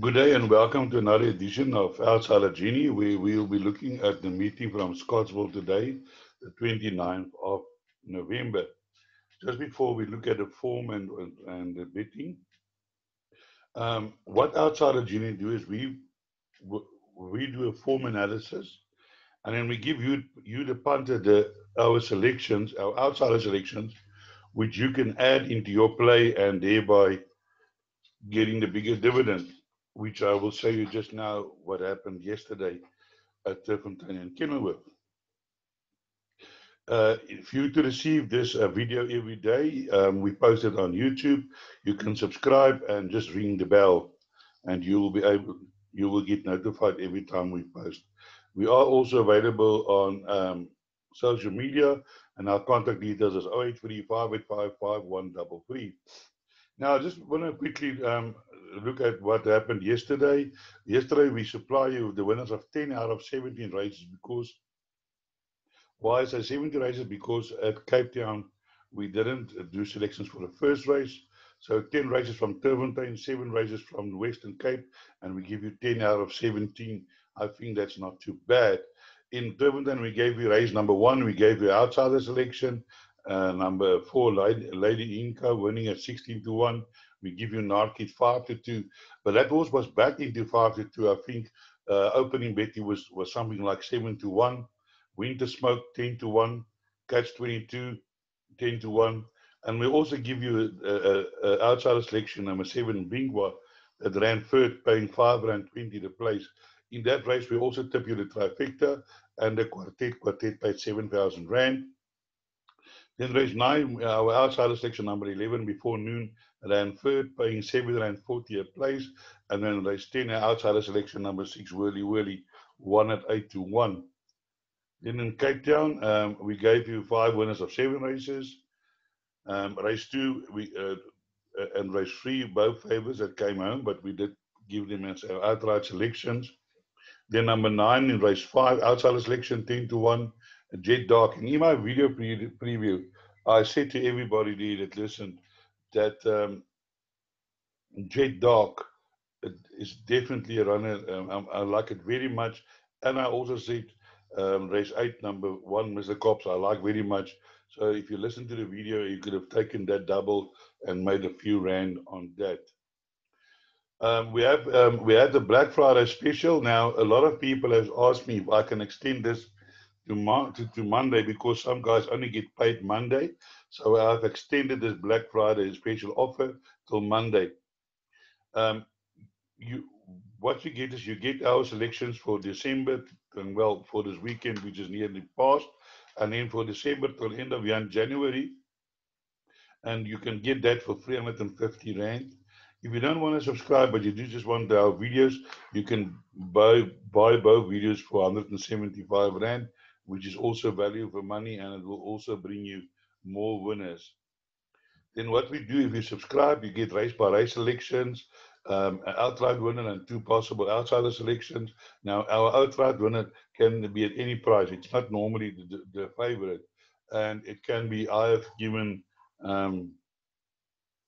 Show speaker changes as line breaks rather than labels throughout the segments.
Good day and welcome to another edition of Outside of Genie, where we'll be looking at the meeting from Scottsville today, the 29th of November. Just before we look at the form and the betting, what Outside of Genie do is we do a form analysis, and then we give you the punter our selections, our outsider selections, which you can add into your play and thereby getting the biggest dividend, which I will show you just now what happened yesterday at Turffontein and Kenilworth. If you to receive this video every day, we post it on YouTube. You can subscribe and just ring the bell, and you will get notified every time we post. We are also available on social media, and our contact details is 0835855133. Now, I just want to quickly look at what happened yesterday. Yesterday, we supply you with the winners of 10 out of 17 races because, why I say 17 races? Because at Cape Town, we didn't do selections for the first race. So 10 races from Turffontein, 7 races from the Western Cape, and we give you 10 out of 17. I think that's not too bad. In Turffontein, we gave you race number 1, we gave you outsider selection. Number 4, Lady Inca, winning at 16-1. We give you Narkit 5-2, but that horse was back into 5-2. I think opening betty was something like 7-1. Winter Smoke 10-1. Catch 22 10-1. And we also give you a outsider selection number 7, Bingwa, that ran third, paying R5.20 the place. In that race, we also tip you the trifecta and the quartet. Quartet paid 7,000 Rand. Then race 9, our outsider selection number 11 before noon ran third, paying R7.40 a place. And then race 10, our outsider selection number 6, Whirly Whirly, won at 8-1. Then in Cape Town, we gave you 5 winners of 7 races. Race 2 and race 3, both favors that came home, but we did give them as our outright selections. Then number 9 in race 5, outsider selection 10-1. Jet Dark. And in my video preview, I said to everybody there that listened that Jet Dark is definitely a runner. I like it very much. And I also said race 8, number 1, Mr. Cops, I like very much. So if you listen to the video, you could have taken that double and made a few Rand on that. We had the Black Friday special. Now, a lot of people have asked me if I can extend this to Monday because some guys only get paid Monday. So I've extended this Black Friday special offer till Monday. What you get is you get our selections for December, and well, for this weekend, which is nearly past, and then for December till end of January, and you can get that for 350 Rand. If you don't want to subscribe, but you do just want our videos, you can buy both videos for 175 Rand, which is also value for money, and it will also bring you more winners. Then what we do, if you subscribe, you get race by race selections, an outright winner and 2 possible outsider selections. Now, our outright winner can be at any price. It's not normally the favorite. And it can be, I have given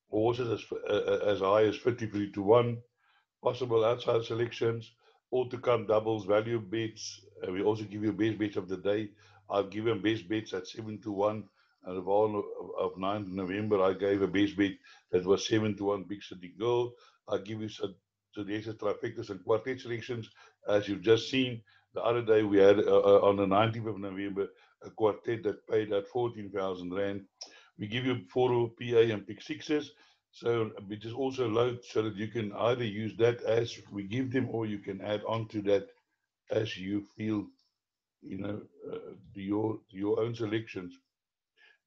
horses as high as 53-1, possible outside selections, all to come doubles, value bets. We also give you best bets of the day. I've given best bets at 7-1. And the Vaal of 9th November, I gave a best bet that was 7-1 Big City Girl. I give you suggested trifectas and quartet selections. As you've just seen, the other day we had on the 19th of November a quartet that paid at 14,000 Rand. We give you 4 PA and pick sixes. So it is also load so that you can either use that as we give them, or you can add on to that as you feel, your own selections.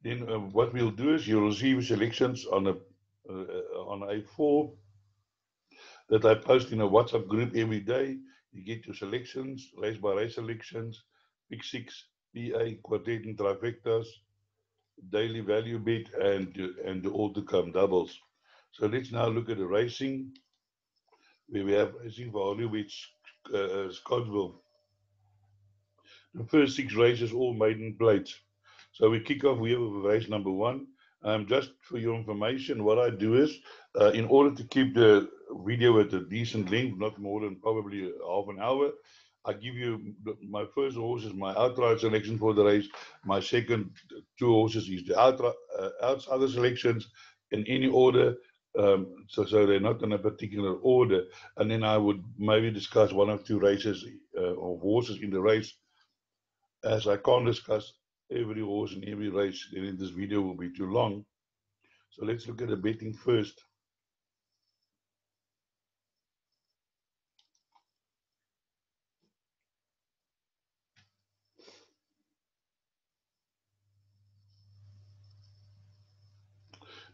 Then what we'll do is you'll receive selections on a form that I post in a WhatsApp group every day. You get your selections, race by race selections, pick 6, PA, quartet and trifectas, daily value bet, and the all to come doubles. So let's now look at the racing, where we have racing for Hollywood, Scottsville. The first 6 races, all maiden plates. So we kick off here with race number 1. Just for your information, what I do is, in order to keep the video at a decent length, not more than probably half an hour, I give you my first horse is my outright selection for the race. My second two horses is the outsider selections in any order, so they're not in a particular order. And then I would maybe discuss one or two races or horses in the race, as I can't discuss every horse in every race. Then this video will be too long. So let's look at the betting first.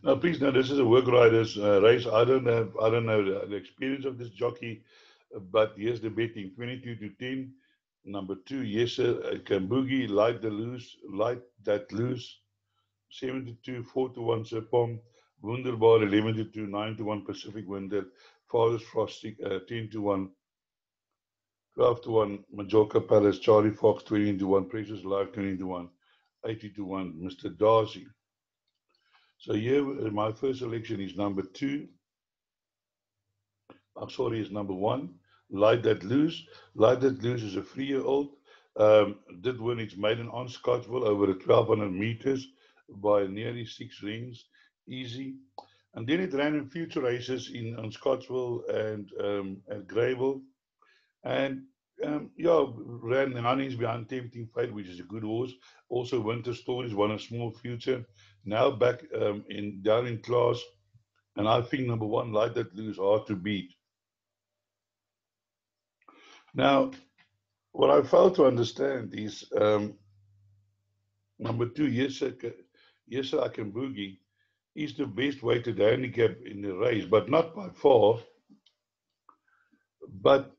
Now, please know this is a work riders race. I don't know the experience of this jockey, but here's the betting: 22 to 10. Number 2, yes sir, Kamboogie, light that loose. 72, 4 to 1 Sir Pom. Wunderbar, 11 to 2, 9 to 1 Pacific Winter. Father's Frosty, 10 to 1. 12 to 1 Majorca Palace. Charlie Fox, 20 to 1. Precious Life, 20 to 1. 80 to 1 Mr. Darcy. So here, my first selection is number 2. I'm sorry, is number 1. Light That Loose. Light That Loose is a 3-year-old. Did win its maiden on Scottsville over the 1200 meters by nearly 6 rings. Easy. And then it ran in future races on Scottsville and at Greyville. And yeah, ran the Huntings behind Tempting Fate, which is a good horse. Also, Winter Stories won a small future. Now back down in class. And I think number 1, Light That Loose, hard to beat. Now, what I fail to understand is number 2, yes sir, I Can Boogie, is the best weighted handicap in the race, but not by far. But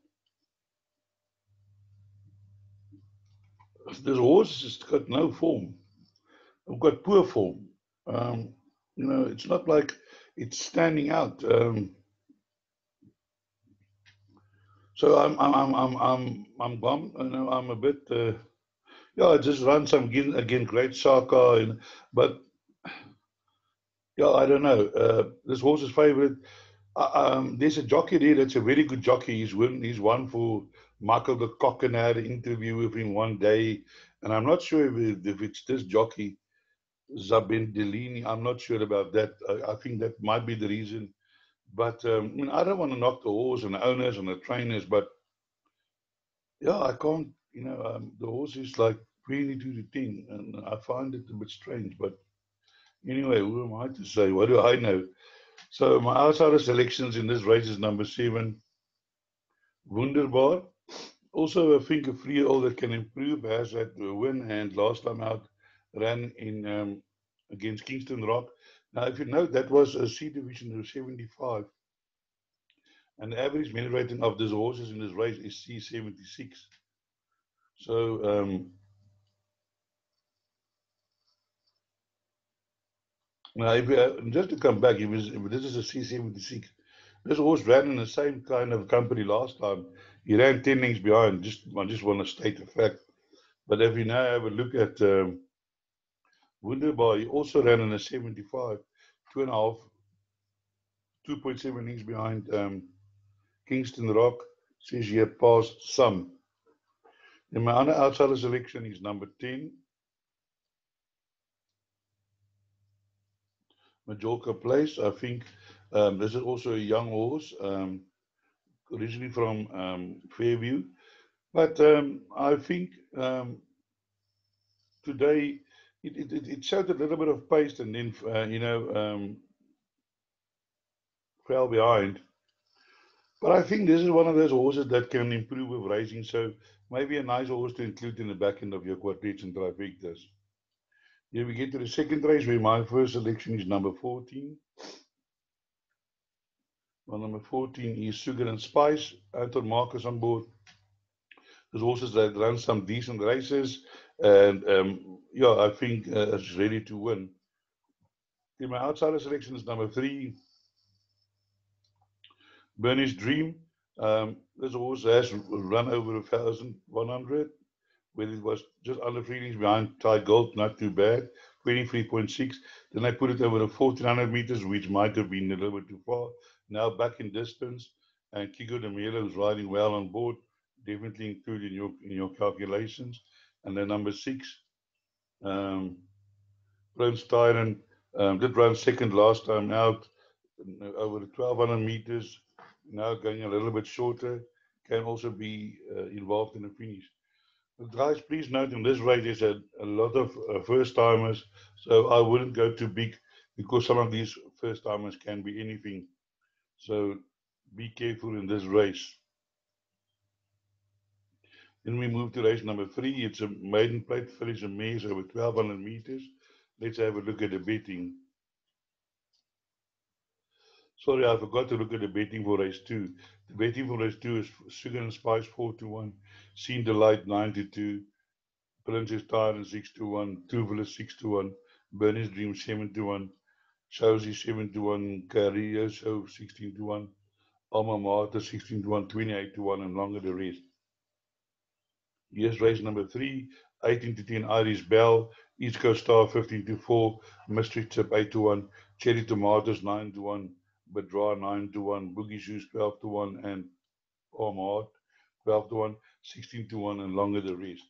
this horse has got no form. I've got poor form. It's not like it's standing out. So I'm bummed. I'm a bit. I just run some again Great Saka, but yeah, I don't know. This horse's favorite. There's a jockey there that's a very good jockey. He's won for Michael the Cock, and I had an interview with him one day, and I'm not sure if it's this jockey, Zabin Delini. I'm not sure about that. I think that might be the reason. But I don't want to knock the horse and the owners and the trainers, but yeah, I can't. The horse is like 22 to 10, and I find it a bit strange. But anyway, who am I to say? What do I know? So my outsider selections in this race is number 7, Wunderbar. Also, I think a 3-year-old that can improve has had a win, and last time out ran in against Kingston Rock. Now, if you note, that was a C division of 75, and the average mean rating of these horses in this race is C76. So now, just to come back, if this is a C76, this horse ran in the same kind of company last time. He ran 10 lengths behind. I just want to state the fact. But if you now have a look at Wunderbar, he also ran in a 75, 2.5, 2.7 lengths behind Kingston Rock. Says here passed some. Then my other outsider selection is number 10, Majorca Place. I think this is also a young horse, originally from Fairview. But I think today it showed a little bit of pace, and then fell behind. But I think this is one of those horses that can improve with racing. So maybe a nice horse to include in the back end of your quartets and trifectas. Here we get to the second race, where my first selection is number 14. Well, number 14 is Sugar and Spice. Anton Marcus on board. There's horses that run some decent races, and I think it's ready to win. In my outsider selection is number 3, Bernie's Dream. This horse has run over 1,100, where it was just under 3 lengths behind Ty Gold, not too bad. 23.6. Then I put it over the 1400 meters, which might have been a little bit too far. Now back in distance, and Kiko de Melo is riding well on board. Definitely include in your calculations. And then number 6, Prince Tyron did run second last time out over the 1200 meters. Now going a little bit shorter, can also be involved in the finish. But guys, please note in this race there's a lot of first timers, so I wouldn't go too big because some of these first timers can be anything. So be careful in this race. Then we move to race number 3. It's a maiden plate finish a maze over 1200 meters. Let's have a look at the betting. Sorry, I forgot to look at the betting for race 2. The betting for race 2 is Sugar and Spice 4-1, Seen the Light 9-2, Princess Tyrant 6-1, Tuvalu 6-1, Bernie's Dream 7-1, Shousy 7-1, Career Show 16-1, Alma Mater 16-1, 28-1, and longer the rest. Here's race number 3, 18-10 Irish Bell, East Coast Star 15-4, Mystery Chip 8-1, Cherry Tomatoes 9-1, Badra 9-1, Boogie Shoes 12-1, and Alma Heart 12-1, 16-1, and longer the rest.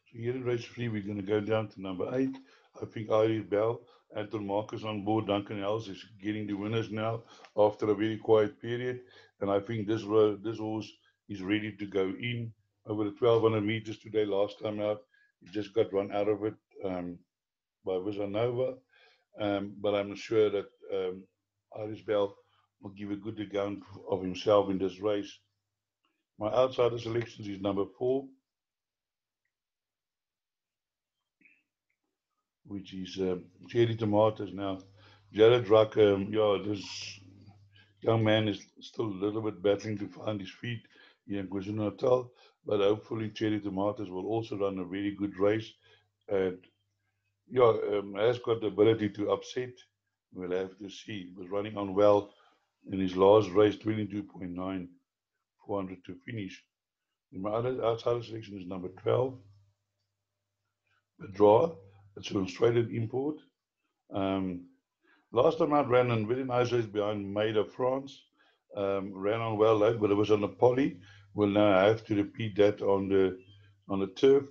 So here in race 3, we're going to go down to number 8. I think Irish Bell, Anton Marcus on board, Duncan Hells is getting the winners now after a very quiet period. And I think this horse is ready to go in over the 1200 meters today. Last time out, he just got run out of it by Visanova. But I'm sure that Irish Bell will give a good account of himself in this race. My outsider selections is number 4, which is Cherry Tomatoes. Now, Jared Ruck, this young man is still a little bit battling to find his feet here in KwaZulu-Natal, but hopefully Cherry Tomatoes will also run a very good race and has got the ability to upset. We'll have to see. He was running on well in his last race, 22.9, 400 to finish. And my other outsider selection is number 12, the draw. It's an Australian import. Last time I ran a very nice race behind Maid of France. Ran on well late, but it was on a poly. We'll now have to repeat that on the turf.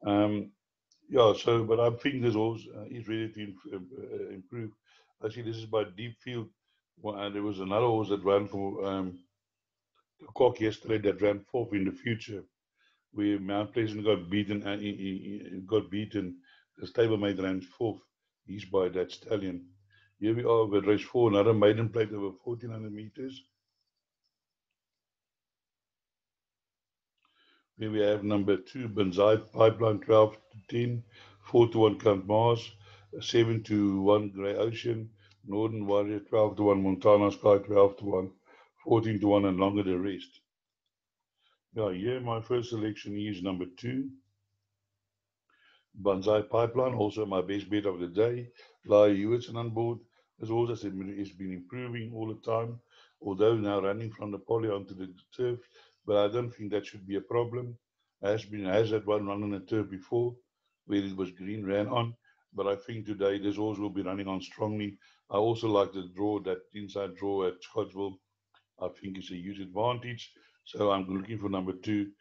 But I think this horse is ready to improve. Actually, this is by Deep Field. And there was another horse that ran for the Cock yesterday that ran 4th in the future, where Mount Pleasant got beaten. And he got beaten. The stablemate ran 4th. He's by that stallion. Here we are with race 4, another maiden plate over 1400 meters. Here we have number 2, Banzai Pipeline 12-10, 4-1 Count Mars, 7-1 Grey Ocean, Northern Warrior 12-1, Montana Sky 12-1, 14-1, and longer the rest. Here my first selection is number 2, Banzai Pipeline, also my best bet of the day. Lai Hewitson on board. This horse has been improving all the time, although now running from the poly onto the turf, but I don't think that should be a problem. Has had one run on the turf before, where it was green, ran on, but I think today this horse will be running on strongly. I also like the draw, that inside draw at Scottsville. I think it's a huge advantage, so I'm looking for number 2,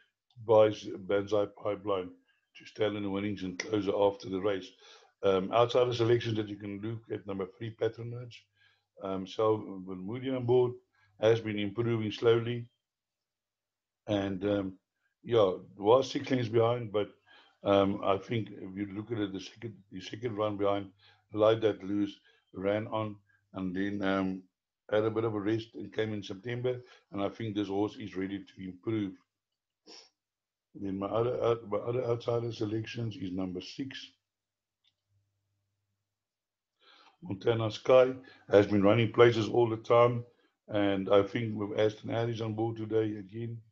Banzai Pipeline, to stand in the winnings and closer after the race. Outside the selections that you can look at, number 3, Patronage. Moody on board has been improving slowly, and was 6 lengths behind, but I think if you look at it, the second run behind, Light That Loose ran on, and then had a bit of a rest and came in September, and I think this horse is ready to improve. Then my other outsider selections is number 6, Montana Sky. Has been running places all the time, and I think with Aston Harris on board today again,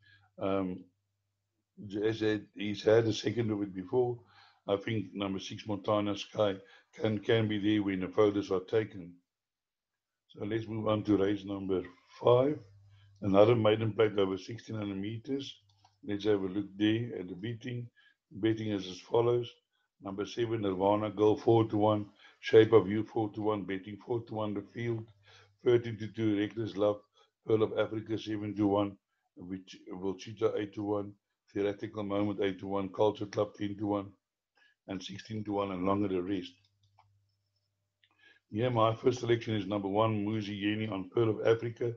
he's had a second of it before. I think number 6, Montana Sky, can be there when the photos are taken. So let's move on to race number 5, another maiden plate over 1600 meters. Let's have a look there at the beating. Betting is as follows. Number 7, Nirvana Girl 4-1, Shape of You 4-1, betting 4-1 the field, 13-2, Reckless Love, Pearl of Africa 7-1, which will Cheetah 8-1, Theoretical Moment 8-1, Culture Club 10-1, and 16-1, and longer the rest. Yeah, my first selection is number 1, GENIE on Pearl of Africa.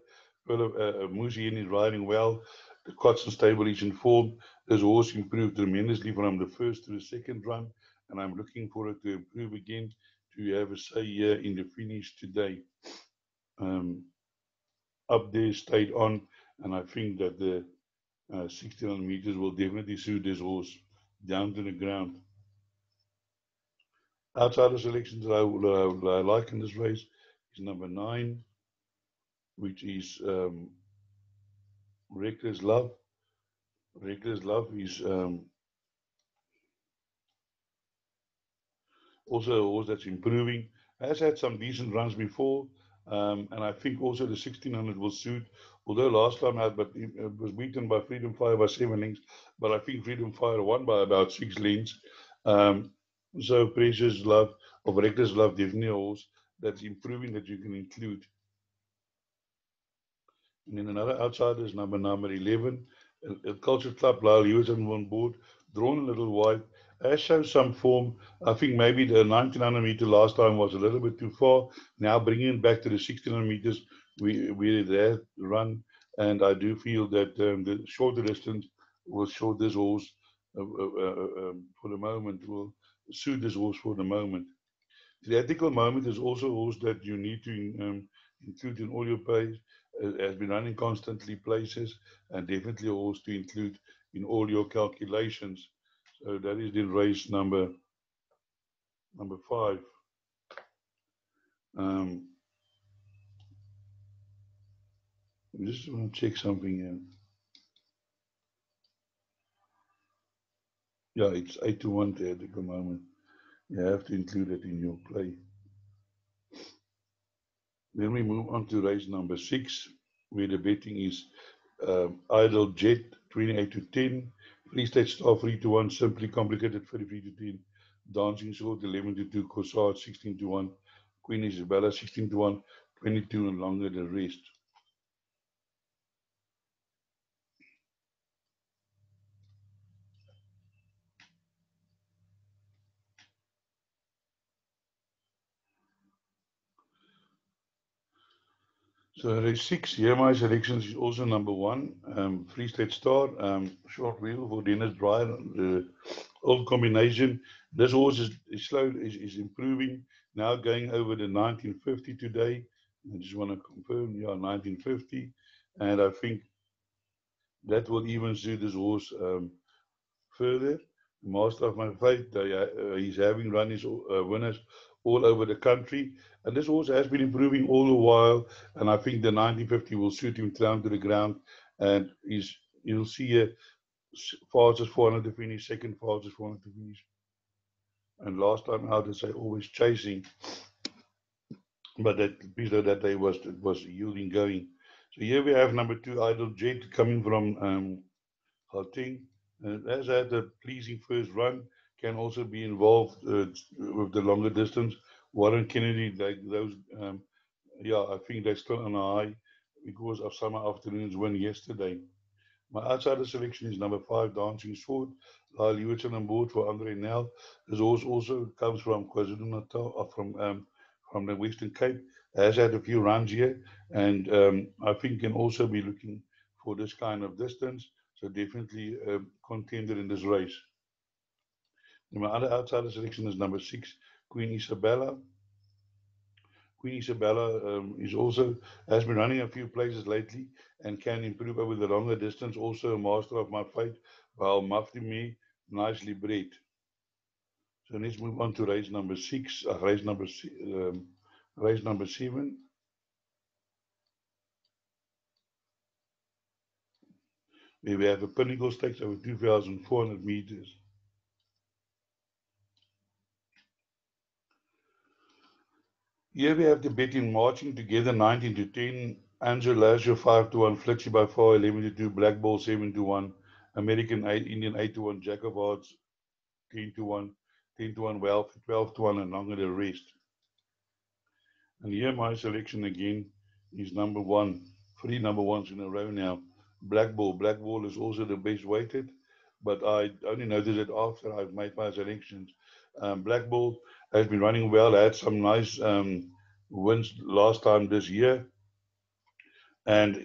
Pearl of GENIE is riding well. The Cotson stable is in form. This horse improved tremendously from the first to the second run, and I'm looking for it to improve again to have a say here in the finish today. Up there, stayed on, and I think that the 1600 meters will definitely suit this horse down to the ground. Outside of selections that I like in this race is number 9, which is Reckless Love. Reckless Love is also a horse that's improving. Has had some decent runs before, and I think also the 1600 will suit. Although last time out, but it was beaten by Freedom Fire by 7 lengths, but I think Freedom Fire won by about 6 lengths. So Precious Love of Reckless Love, definitely a horse that's improving that you can include. And then another outsider is number 11, Culture Club, Lyle Hewson on board, drawn a little wide, has shown some form. I think maybe the 1900 meter last time was a little bit too far. Now bringing it back to the 1600 meters, we there run, and I do feel that the shorter distance will show this horse for the moment, will suit this horse for the moment. The ethical moment is also a horse that you need to include in all your plays, has been running constantly places, and definitely a horse to include in all your calculations. So that is the race number 5. I just want to check something here. Yeah, it's 8-1 the ethical moment. You have to include it in your play. Then we move on to race number 6, where the betting is Idle Jet 28-10, Free State Star 3-1, Simply Complicated 33-10, Dancing Sword 11-2, Corsage 16-1, Queen Isabella 16-1, 22 and longer the rest. So race 6, here my selections is also number 1, Free State Star, short wheel for Dennis Dryer, old combination. This horse is slow, is improving, now going over the 1950 today. I just want to confirm, yeah, 1950, and I think that will even suit this horse further. Master of My Fate, he's having run his winners all over the country, and this horse has been improving all the while, and I think the 1950 will suit him down to the ground, and you'll see a fastest 400 to finish, second fastest 400 to finish, and last time out, as I always chasing, but that piece that day was yielding going. So here we have number 2, Idle Jet, coming from Gauteng. Has had a pleasing first run, can also be involved with the longer distance. Warren Kennedy, like those, yeah, I think they're still on a high because of Summer Afternoon's win yesterday. My outsider selection is number 5, Dancing Sword. Lyle Hewson on board for Andre Nel. This horse also comes from KwaZulu-Natal, from the Western Cape. Has had a few runs here, and I think can also be looking for this kind of distance. So definitely a contender in this race. And my other outsider selection is number 6, Queen Isabella. Queen Isabella is also has been running a few places lately and can improve over the longer distance. Also a master of my fate, Vaal me nicely bred. So let's move on to race number 6, race number 7. Where we have a pinnacle stakes over 2,400 meters. Here we have the betting marching together 19-10, Angel Lazio 5-1, Flexi by far 11-2, Black Ball 7-1, American 8, Indian 8-1, Jack of Hearts 10 to 1, 10 to 1 Vaal, 12 to 1, and longer the rest. And here my selection again is number 1, 3 number 1s in a row now. Black Ball. Black Ball is also the best weighted, but I only noticed it after I've made my selections. Black Ball has been running well, had some nice wins last time this year. And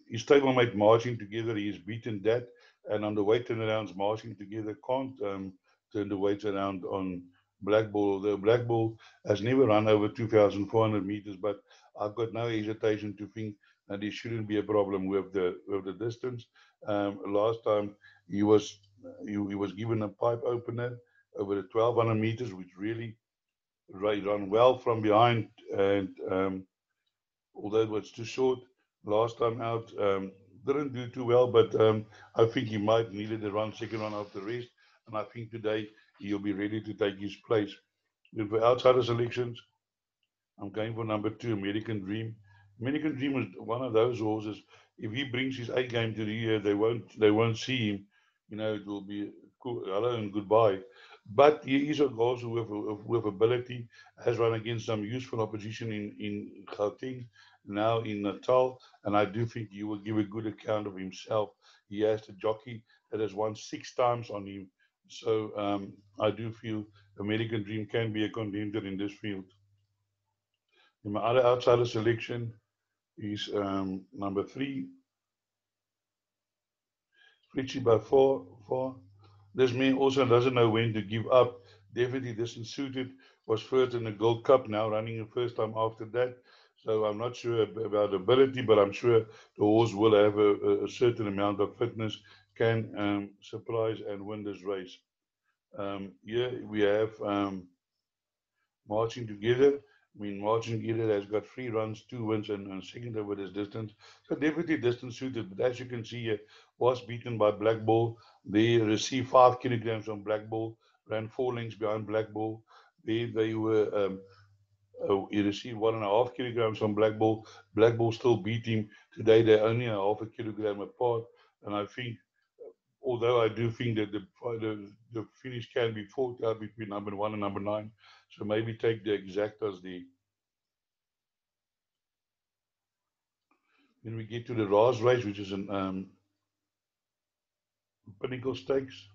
his stablemate marching together, he's beaten that. And on the weight turnarounds, marching together can't turn the weights around on Black Ball. The Black Ball has never run over 2,400 meters, but I've got no hesitation to think that there shouldn't be a problem with the distance. Last time he was given a pipe opener over the 1,200 meters, which really run well from behind, and although it was too short last time out, didn't do too well, but I think he might needed a second run after the rest, and I think today he'll be ready to take his place. Then for outsider selections, I'm going for number 2, American Dream. American Dream is one of those horses. If he brings his A game to the year, they won't see him. It will be cool, hello and goodbye. But he is a horse with ability, has run against some useful opposition in Gauteng, now in Natal, and I do think he will give a good account of himself. He has the jockey that has won 6 times on him. So I do feel American Dream can be a contender in this field. In my other outsider selection is number 3, Richie by 4. This man also doesn't know when to give up. Definitely isn't suited. Was first in the Gold Cup, now running the first time after that. So I'm not sure about ability, but I'm sure the horse will have a certain amount of fitness, can surprise and win this race. Here we have Marching Together. Marching Together has got 3 runs, 2 wins, and second over this distance. So definitely distance suited. But as you can see here, was beaten by Black Ball. They received 5 kilograms from Black Ball, ran 4 lengths behind Black Ball. They were he received 1.5 kilograms from Black Ball. Black Ball still beat him. Today they're only a half a kilogram apart. And I think, although I do think that the finish can be fought out between number 1 and number 9. So maybe take the exactas there. Then we get to the Raz race, which is an Pinnacle Stakes.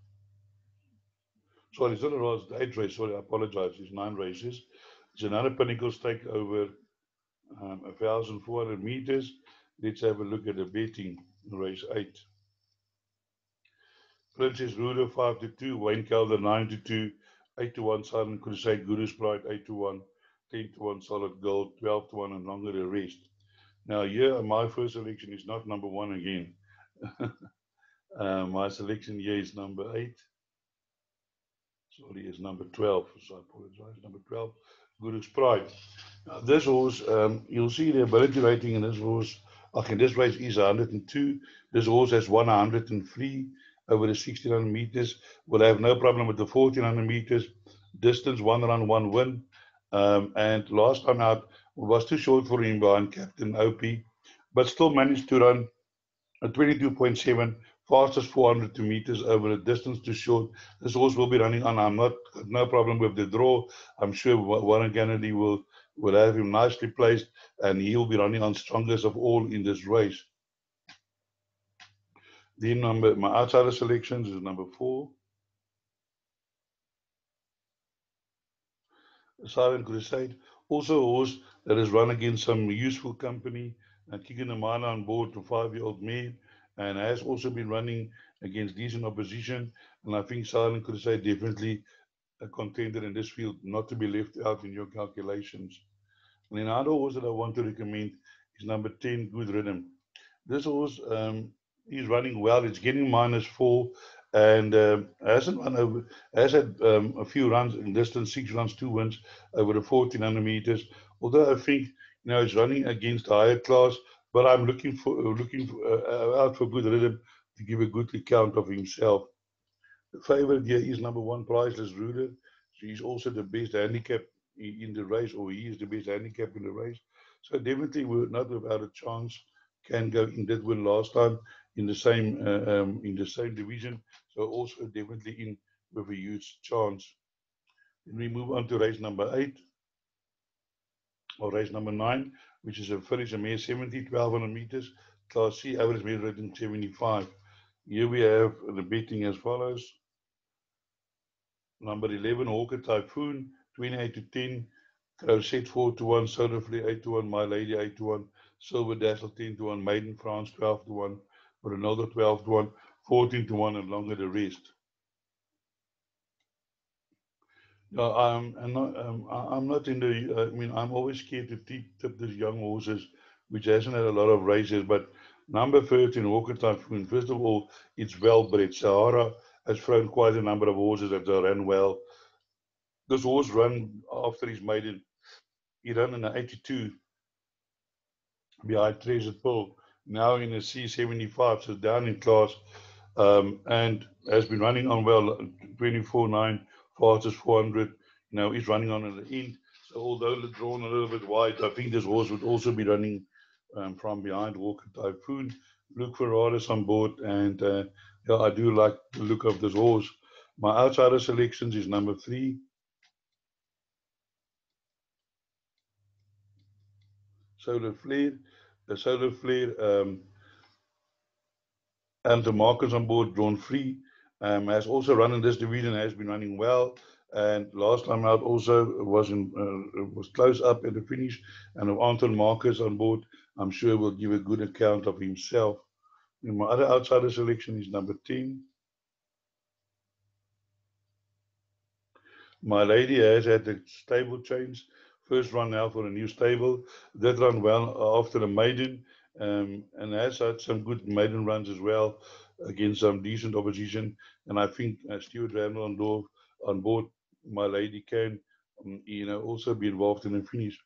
Sorry, it's not a Raz, the 8 race. Sorry, I apologize. It's 9 races. It's another Pinnacle Stake over 1,400 meters. Let's have a look at the betting. Race 8. Princess Ruler 5 to 2, Wayne Calder 9 to 2, 8 to 1 Silent Crusade, Guru's Pride 8 to 1, 10 to 1 Solid Gold, 12 to 1 and longer the rest. Now here my first selection is not number 1 again. My selection here is number 8. Sorry, is number 12. So I apologize. Number 12, Guru's Pride. Now this horse, you'll see the ability rating in this horse. Okay, this race is 102. This horse has won 103 over the 1,600 meters. Will have no problem with the 1,400 meters. Distance, 1 run, 1 win. And last time out was too short for him behind Captain OP, but still managed to run a 22.7, fastest 400 meters over a distance too short. This horse will be running on. No problem with the draw. I'm sure Warren Kennedy will have him nicely placed, and he'll be running on strongest of all in this race. Then my outsider selections is number 4. Silent Crusade, also a horse that has run against some useful company, kicking the mile on board to 5-year-old mare, and has also been running against decent opposition. And I think Silent Crusade definitely a contender in this field, not to be left out in your calculations. And another horse that I want to recommend is number 10, Good Rhythm. This horse is running well. It's getting -4 and hasn't run over. Has had a few runs in distance, 6 runs, 2 wins over the 1,400 meters. Although I think it's running against a higher class, but I'm looking out for Good Rhythm to give a good account of himself. The favorite here is number 1, Priceless Ruler. He's also the best handicap in the race, or he is the best handicap in the race. So definitely, we're not without a chance. Can go in, did win last time in the same division. So also definitely in with a huge chance. Then we move on to race number 8, or race number 9, which is a finish a mare 70, 1200 meters, Class C, average meter rating 75. Here we have the betting as follows. Number 11, Hawker Typhoon, 28 to 10, Crozet 4 to 1, Solar Flare 8 to 1, My Lady 8 to 1, Silver Dazzle 10 to 1, Maiden France 12 to 1, Ronaldo 12 to 1, 14 to 1, and longer the rest. I'm not in the, I'm always scared to tip these young horses, which hasn't had a lot of races, but number 13, Hawker Typhoon, first of all, it's well bred. Sahara has thrown quite a number of horses that ran well. This horse ran after his maiden. He ran in an 82 behind Treasure Pearl, now in a C75, so down in class, and has been running on well, 24.9, fastest 400. Now he's running on at the end. So although drawn a little bit wide, I think this horse would also be running from behind Walker Typhoon. Luke Ferraris on board, and yeah, I do like the look of this horse. My outsider selections is number 3, Solar Flare. The Solar Flare and the markers on board drawn free. Has also run in this division, has been running well. And last time out also was close up at the finish. And with Anton Marcus on board, I'm sure will give a good account of himself. And my other outsider selection is number 10. My Lady has had the stable change. First run now for a new stable. That run well after the maiden, and has had some good maiden runs as well against some decent opposition. And I think Stuart Randall on board, My Lady can, also be involved in the finish.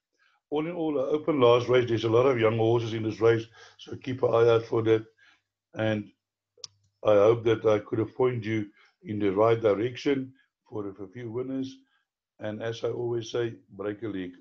All in all, an open last race. There's a lot of young horses in this race, so keep an eye out for that. And I hope that I could have pointed you in the right direction for a few winners. And as I always say, break a leg.